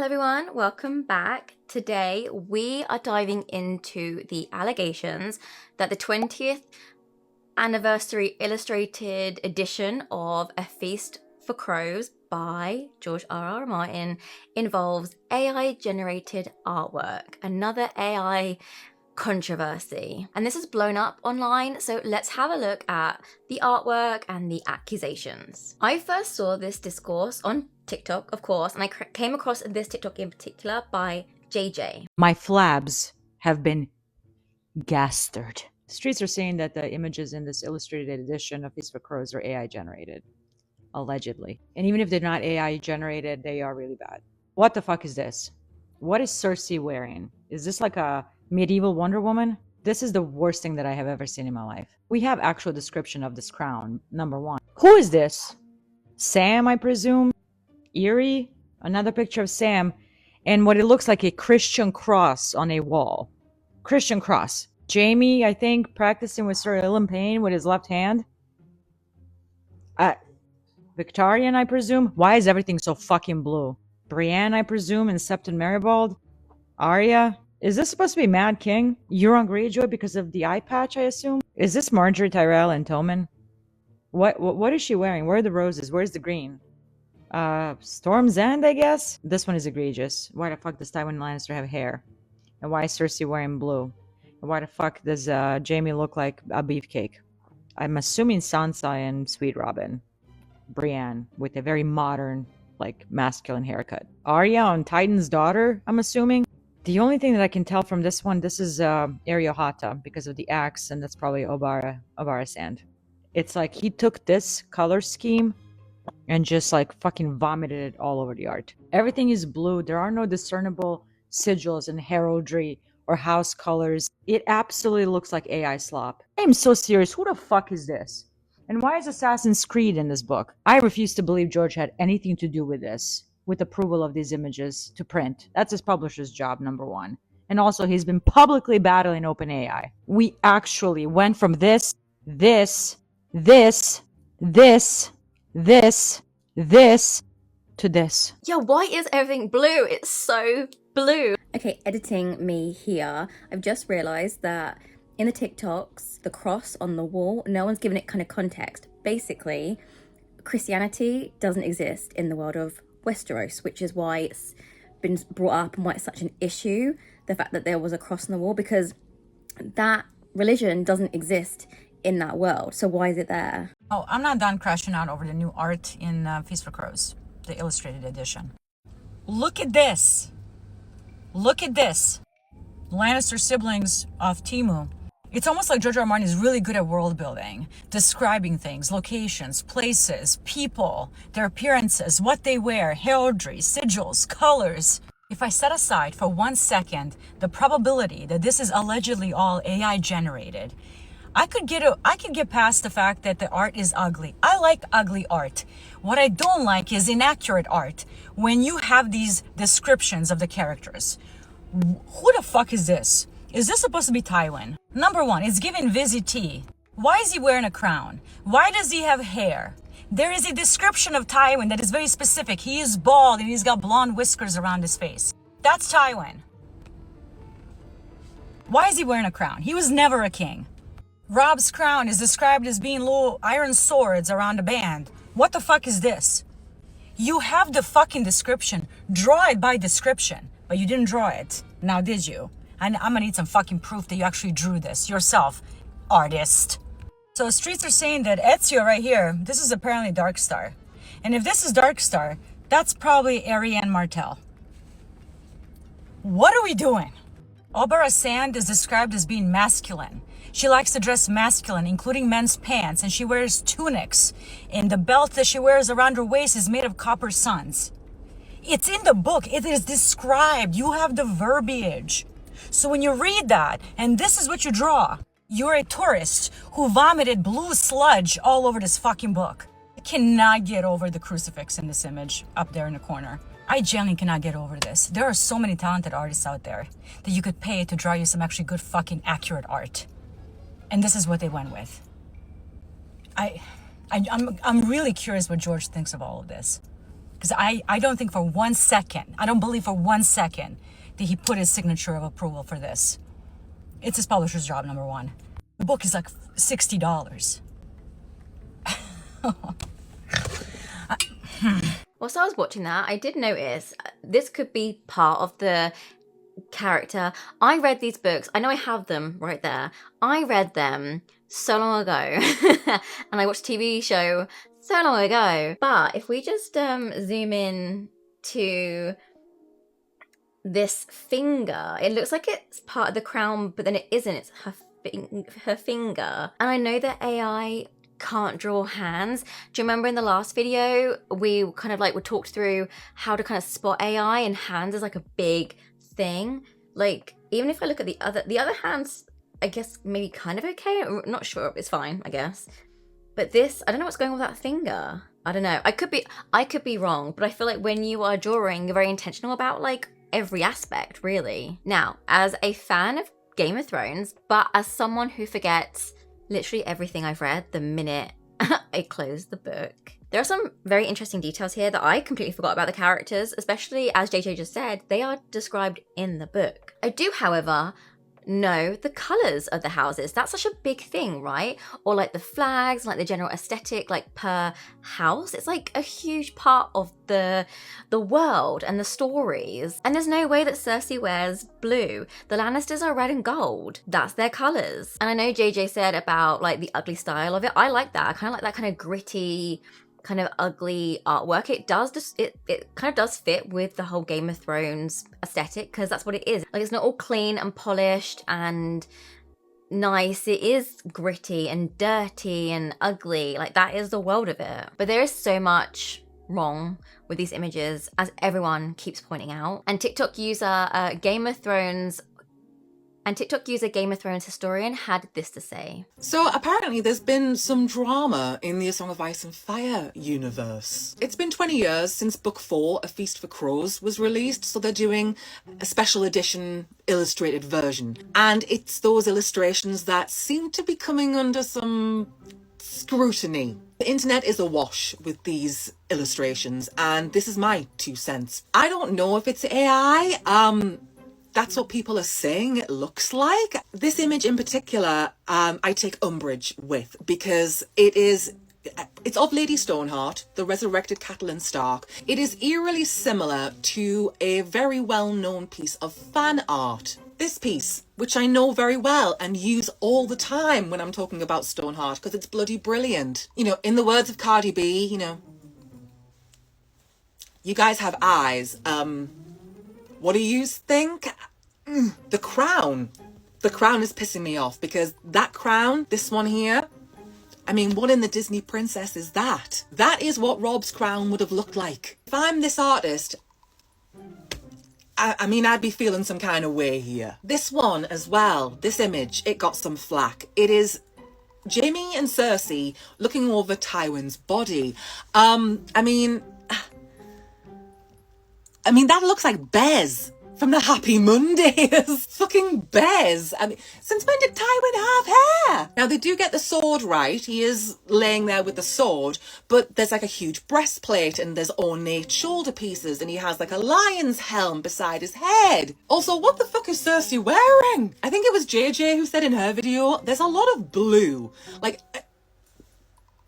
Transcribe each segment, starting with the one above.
Hello everyone, welcome back. Today we are diving into the allegations that the 20th anniversary illustrated edition of A Feast for Crows by George R.R. Martin involves AI-generated artwork, another AI controversy. And this has blown up online, so let's have a look at the artwork and the accusations. I first saw this discourse on TikTok, of course, and I came across this TikTok in particular by JJ. My flabs have been gastered. Streets are saying that the images in this illustrated edition of Feast for Crows are AI generated, allegedly. And even if they're not AI generated, they are really bad. What the fuck is this? What is Cersei wearing? Is this like a medieval Wonder Woman? This is the worst thing that I have ever seen in my life. We have actual description of this crown, number one. Who is this? Sam, I presume? Eerie? Another picture of Sam and what it looks like a Christian cross on a wall. Christian cross. Jaime, I think, practicing with Sir Ilyn Payne with his left hand. Victorian, I presume. Why is everything so fucking blue? Brienne, I presume, and Septon Maribald. Arya. Is this supposed to be Mad King? Euron Greyjoy because of the eye patch, I assume? Is this Marjorie Tyrell and Tommen? What is she wearing? Where are the roses? Where's the green? Storm's End, I guess? This one is egregious. Why the fuck does Tywin Lannister have hair? And why is Cersei wearing blue? And why the fuck does Jaime look like a beefcake? I'm assuming Sansa and Sweet Robin. Brienne, with a very modern, like, masculine haircut. Arya on Titan's daughter, I'm assuming? The only thing that I can tell from this one, this is Ariel Hata, because of the axe, and that's probably Obara Sand. It's like he took this color scheme and just like fucking vomited it all over the art. Everything is blue. There are no discernible sigils and heraldry or house colors. It absolutely looks like AI slop. I'm so serious. Who the fuck is this? And why is Assassin's Creed in this book? I refuse to believe George had anything to do with this, with approval of these images to print. That's his publisher's job, number one. And also, he's been publicly battling OpenAI. We actually went from this to this. Yeah, why is everything blue? It's so blue. Okay, editing me here. I've just realized that in the TikToks, the cross on the wall, no one's given it kind of context. Basically, Christianity doesn't exist in the world of Westeros, which is why it's been brought up and why it's such an issue, the fact that there was a cross on the wall, because that religion doesn't exist in that world. So why is it there? Oh, I'm not done crashing out over the new art in Feast for Crows, the illustrated edition. Look at this. Look at this. Lannister siblings of Timu. It's almost like George R. R. Martin is really good at world building, describing things, locations, places, people, their appearances, what they wear, heraldry, sigils, colors. If I set aside for 1 second the probability that this is allegedly all AI generated, I could get past the fact that the art is ugly. I like ugly art. What I don't like is inaccurate art. When you have these descriptions of the characters, who the fuck is this? Is this supposed to be Tywin? Number one, it's giving Vizzy T. Why is he wearing a crown? Why does he have hair? There is a description of Tywin that is very specific. He is bald and he's got blonde whiskers around his face. That's Tywin. Why is he wearing a crown? He was never a king. Robb's crown is described as being little iron swords around a band. What the fuck is this? You have the fucking description. Draw it by description. But you didn't draw it. Now did you? And I'm gonna need some fucking proof that you actually drew this yourself, artist. So streets are saying that Ezio right here, this is apparently Darkstar. And if this is Darkstar, that's probably Arianne Martell. What are we doing? Obara Sand is described as being masculine. She likes to dress masculine, including men's pants, and she wears tunics. And the belt that she wears around her waist is made of copper suns. It's in the book. It is described. You have the verbiage. So when you read that, and this is what you draw, you're a tourist who vomited blue sludge all over this fucking book. I cannot get over the crucifix in this image up there in the corner. I genuinely cannot get over this. There are so many talented artists out there that you could pay to draw you some actually good fucking accurate art. And this is what they went with. I'm really curious what George thinks of all of this. Because I don't think for 1 second, I don't believe for 1 second that he put his signature of approval for this. It's his publisher's job, number one. The book is like $60. Whilst I was watching that, I did notice this could be part of the character. I read these books. I know I have them right there. I read them so long ago. And I watched a TV show so long ago. But if we just zoom in to this finger, it looks like it's part of the crown, but then it isn't. It's her finger. And I know that AI can't draw hands. Do you remember in the last video we kind of like we talked through how to kind of spot AI, and hands is like a big thing. Like even if I look at the other hands, I guess maybe kind of okay. I'm not sure. It's fine, I guess. But this, I don't know what's going on with that finger. I don't know. I could be wrong, but I feel like when you are drawing, you're very intentional about like every aspect, really. Now, as a fan of Game of Thrones, but as someone who forgets literally everything I've read the minute I close the book, there are some very interesting details here that I completely forgot about the characters, especially as JJ just said, they are described in the book. I do, however, know the colours of the houses. That's such a big thing, right? Or like the flags, like the general aesthetic, like per house. It's like a huge part of the world and the stories. And there's no way that Cersei wears blue. The Lannisters are red and gold. That's their colours. And I know JJ said about like the ugly style of it. I like that. I kind of like that kind of gritty, kind of ugly artwork. It does just it kind of does fit with the whole Game of Thrones aesthetic, because that's what it is. Like, it's not all clean and polished and nice. It is gritty and dirty and ugly. Like, that is the world of it. But there is so much wrong with these images, as everyone keeps pointing out. And TikTok user Game of Thrones historian had this to say. So apparently there's been some drama in the A Song of Ice and Fire universe. It's been 20 years since book 4, A Feast for Crows, was released, so they're doing a special edition illustrated version. And it's those illustrations that seem to be coming under some scrutiny. The internet is awash with these illustrations, and this is my 2 cents. I don't know if it's AI. That's what people are saying it looks like. This image in particular, I take umbrage with, because it's of Lady Stoneheart, the resurrected Catelyn Stark. It is eerily similar to a very well-known piece of fan art. This piece, which I know very well and use all the time when I'm talking about Stoneheart, because it's bloody brilliant. You know, in the words of Cardi B, you know, you guys have eyes. What do you think? The crown. The crown is pissing me off, because that crown, this one here, I mean, what in the Disney princess is that? That is what Rob's crown would have looked like. If I'm this artist, I mean, I'd be feeling some kind of way here. This one as well, this image, it got some flack. It is Jaime and Cersei looking over Tywin's body. I mean, that looks like Bez from the Happy Mondays. Fucking Bez. I mean, since when did Tywin have hair? Now, they do get the sword right. He is laying there with the sword, but there's like a huge breastplate and there's ornate shoulder pieces, and he has like a lion's helm beside his head. Also, what the fuck is Cersei wearing? I think it was JJ who said in her video, there's a lot of blue. Like,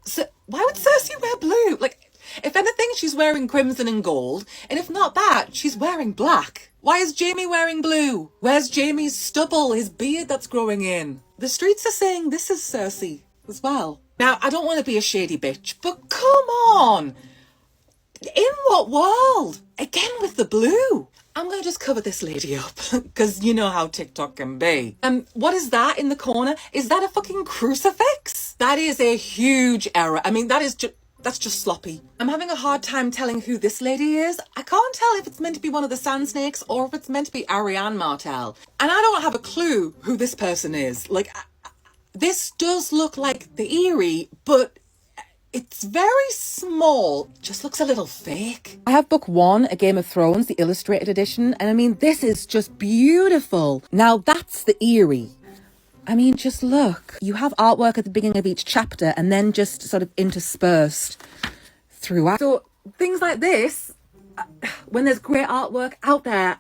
so why would Cersei wear blue? Like, if anything, she's wearing crimson and gold, and if not that, she's wearing black. Why is Jaime wearing blue? Where's Jaime's stubble, his beard that's growing in? The streets are saying this is Cersei as well. Now, I don't want to be a shady bitch, but come on! In what world? Again with the blue. I'm going to just cover this lady up, because you know how TikTok can be. What is that in the corner? Is that a fucking crucifix? That is a huge error. I mean, that's just sloppy. I'm having a hard time telling who this lady is. I can't tell if it's meant to be one of the Sand Snakes or if it's meant to be Arianne Martell. And I don't have a clue who this person is. Like, this does look like the Eyrie, but it's very small. It just looks a little fake. I have book 1, A Game of Thrones, the illustrated edition. And I mean, this is just beautiful. Now, that's the Eyrie. I mean, just look. You have artwork at the beginning of each chapter and then just sort of interspersed throughout. So things like this, when there's great artwork out there,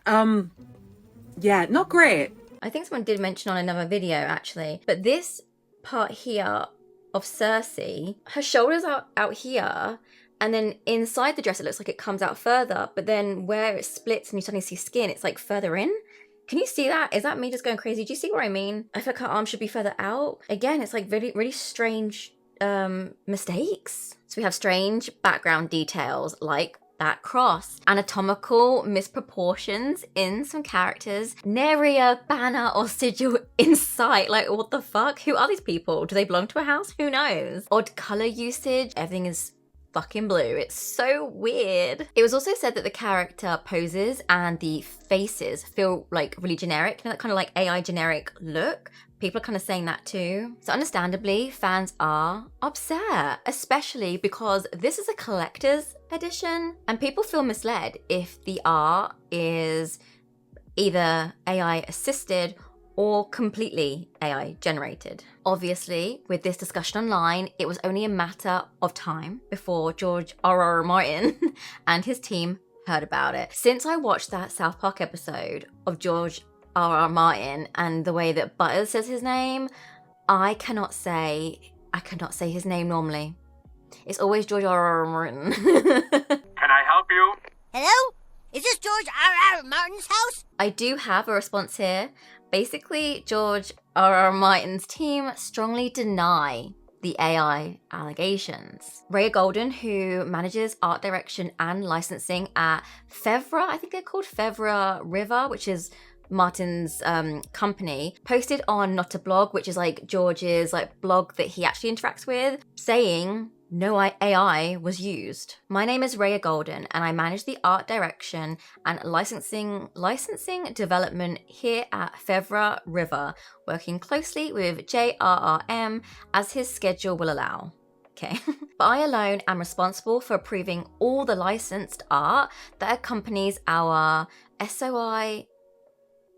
yeah, not great. I think someone did mention on another video actually, but this part here of Cersei, her shoulders are out here, and then inside the dress it looks like it comes out further, but then where it splits and you suddenly see skin, it's like further in. Can you see that? Is that me just going crazy? Do you see what I mean? I feel like her arm should be further out. Again, it's like really, really strange mistakes. So we have strange background details like that cross, anatomical misproportions in some characters, nary a banner or sigil in sight. Like, what the fuck? Who are these people? Do they belong to a house? Who knows? Odd color usage. Everything is fucking blue. It's so weird. It was also said that the character poses and the faces feel like really generic, you know, that kind of like AI generic look. People are kind of saying that too. So understandably, fans are upset, especially because this is a collector's edition and people feel misled if the art is either AI assisted or completely AI generated. Obviously, with this discussion online, it was only a matter of time before George R.R. Martin and his team heard about it. Since I watched that South Park episode of George R.R. Martin and the way that Butters says his name, I cannot say his name normally. It's always George R.R. Martin. Can I help you? Hello? Is this George R.R. Martin's house? I do have a response here. Basically, George R.R. Martin's team strongly deny the AI allegations. Raya Golden, who manages art direction and licensing at Fevra, I think they're called Fevra River, which is Martin's company, posted on Not a Blog, which is like George's like blog that he actually interacts with, saying no AI was used. My name is Raya Golden and I manage the art direction and licensing development here at Fevra River, working closely with JRRM as his schedule will allow. Okay. But I alone am responsible for approving all the licensed art that accompanies our SOI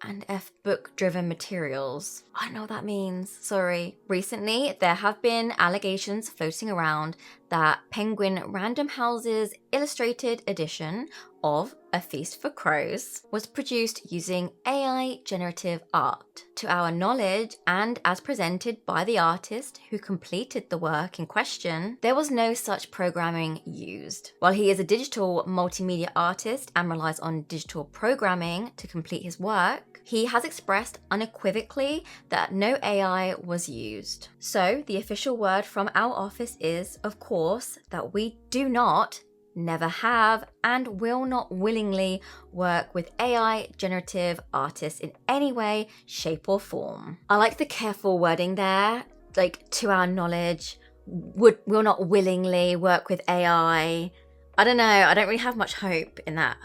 and F book-driven materials. I don't know what that means, sorry. Recently, there have been allegations floating around that Penguin Random House's illustrated edition of A Feast for Crows was produced using AI generative art. To our knowledge, and as presented by the artist who completed the work in question, there was no such programming used. While he is a digital multimedia artist and relies on digital programming to complete his work, he has expressed unequivocally that no AI was used. So the official word from our office is, of course, that we do not, never have, and will not willingly work with AI generative artists in any way, shape, or form. I like the careful wording there, like to our knowledge, will not willingly work with AI. I don't know, I don't really have much hope in that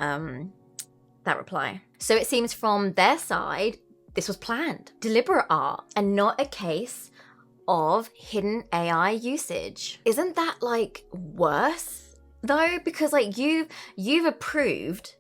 reply. So it seems from their side, this was planned, deliberate art, and not a case of hidden AI usage. Isn't that like worse though? Because like you've approved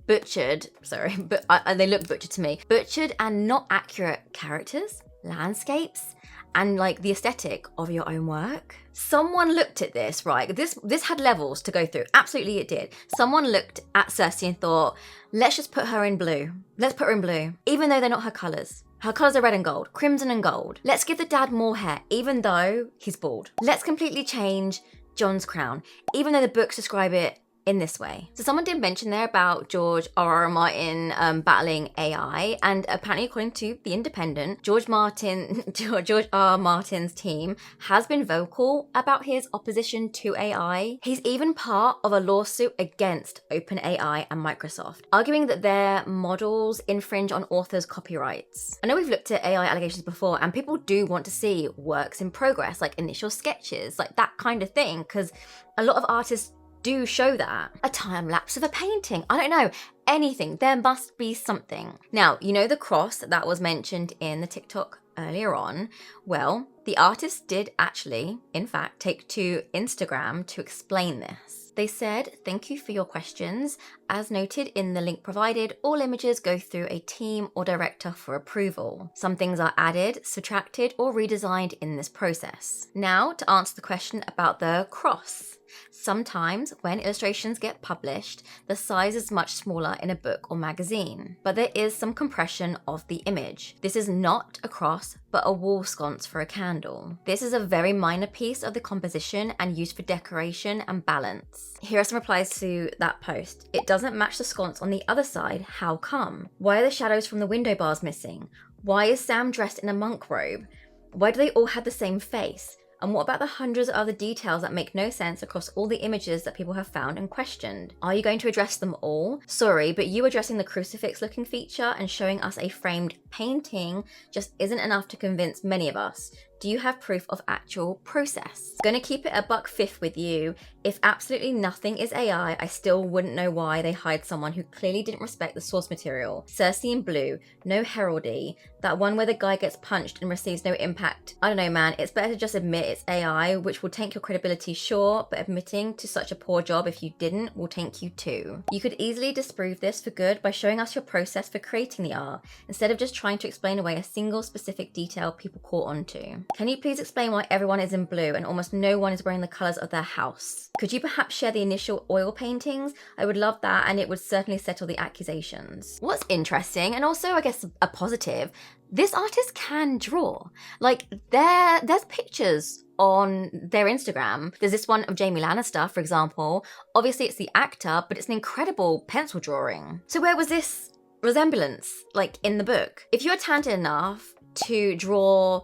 butchered, sorry, but they look butchered to me, butchered and not accurate characters, landscapes, and like the aesthetic of your own work. Someone looked at this, right? This had levels to go through. Absolutely it did. Someone looked at Cersei and thought, let's just put her in blue. Let's put her in blue, even though they're not her colours. Her colours are red and gold, crimson and gold. Let's give the dad more hair, even though he's bald. Let's completely change Jon's crown, even though the books describe it in this way. So someone did mention there about George R.R. Martin battling AI, and apparently according to The Independent, George R.R. Martin's team has been vocal about his opposition to AI. He's even part of a lawsuit against OpenAI and Microsoft, arguing that their models infringe on authors' copyrights. I know we've looked at AI allegations before, and people do want to see works in progress, like initial sketches, like that kind of thing, because a lot of artists do show that. A time lapse of a painting. I don't know. Anything. There must be something. Now, you know the cross that was mentioned in the TikTok earlier on? Well, the artist did actually, in fact, take to Instagram to explain this. They said, thank you for your questions. As noted in the link provided, all images go through a team or director for approval. Some things are added, subtracted, or redesigned in this process. Now, to answer the question about the cross. Sometimes, when illustrations get published, the size is much smaller in a book or magazine, but there is some compression of the image. This is not a cross, but a wall sconce for a candle. This is a very minor piece of the composition and used for decoration and balance. Here are some replies to that post. It doesn't match the sconce on the other side. How come? Why are the shadows from the window bars missing? Why is Sam dressed in a monk robe? Why do they all have the same face? And what about the hundreds of other details that make no sense across all the images that people have found and questioned? Are you going to address them all? Sorry, but you addressing the crucifix looking feature and showing us a framed painting just isn't enough to convince many of us. Do you have proof of actual process? Gonna keep it a buck fifth with you. If absolutely nothing is AI, I still wouldn't know why they hired someone who clearly didn't respect the source material. Cersei in blue, no heraldry, that one where the guy gets punched and receives no impact. I don't know, man, it's better to just admit it's AI, which will tank your credibility, sure, but admitting to such a poor job if you didn't will tank you too. You could easily disprove this for good by showing us your process for creating the art, instead of just trying to explain away a single specific detail people caught onto. Can you please explain why everyone is in blue and almost no one is wearing the colours of their house? Could you perhaps share the initial oil paintings? I would love that, and it would certainly settle the accusations. What's interesting, and also I guess a positive, this artist can draw. Like, there's pictures on their Instagram. There's this one of Jaime Lannister, for example. Obviously it's the actor, but it's an incredible pencil drawing. So where was this resemblance, like, in the book? If you're talented enough to draw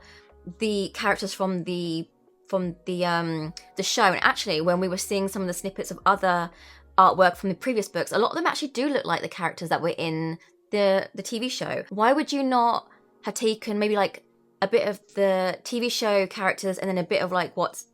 the characters from the show, and actually when we were seeing some of the snippets of other artwork from the previous books, a lot of them actually do look like the characters that were in the TV show. Why would you not have taken maybe like a bit of the TV show characters and then a bit of like what's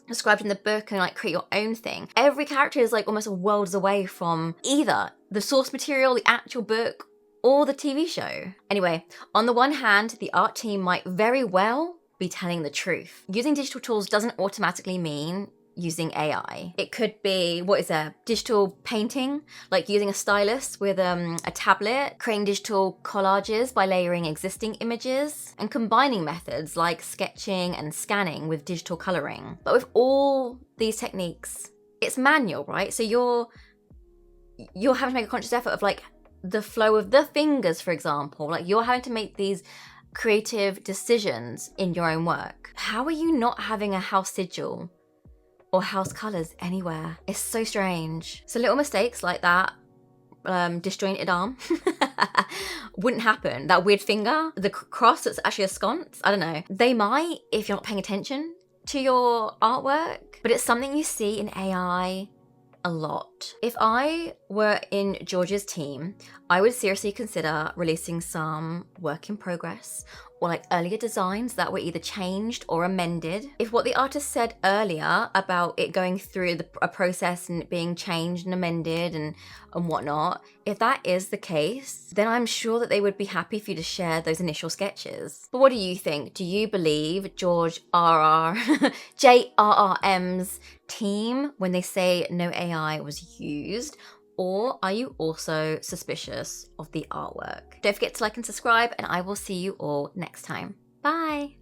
described in the book and like create your own thing? Every character is like almost worlds away from either the source material, the actual book, or the TV show. Anyway, on the one hand, the art team might very well be telling the truth. Using digital tools doesn't automatically mean using AI. It could be, digital painting, like using a stylus with a tablet, creating digital collages by layering existing images, and combining methods like sketching and scanning with digital coloring. But with all these techniques, it's manual, right? So you're having to make a conscious effort of like the flow of the fingers, for example. Like, you're having to make these creative decisions in your own work. How are you not having a house sigil or house colours anywhere? It's so strange. So little mistakes like that, disjointed arm, wouldn't happen. That weird finger, the cross that's actually a sconce, I don't know. They might if you're not paying attention to your artwork, but it's something you see in AI a lot. If I were in George's team, I would seriously consider releasing some work in progress or like earlier designs that were either changed or amended. If what the artist said earlier about it going through a process and it being changed and amended and whatnot, if that is the case, then I'm sure that they would be happy for you to share those initial sketches. But what do you think? Do you believe George JRRM's team when they say no AI was used? Or are you also suspicious of the artwork? Don't forget to like and subscribe, and I will see you all next time. Bye!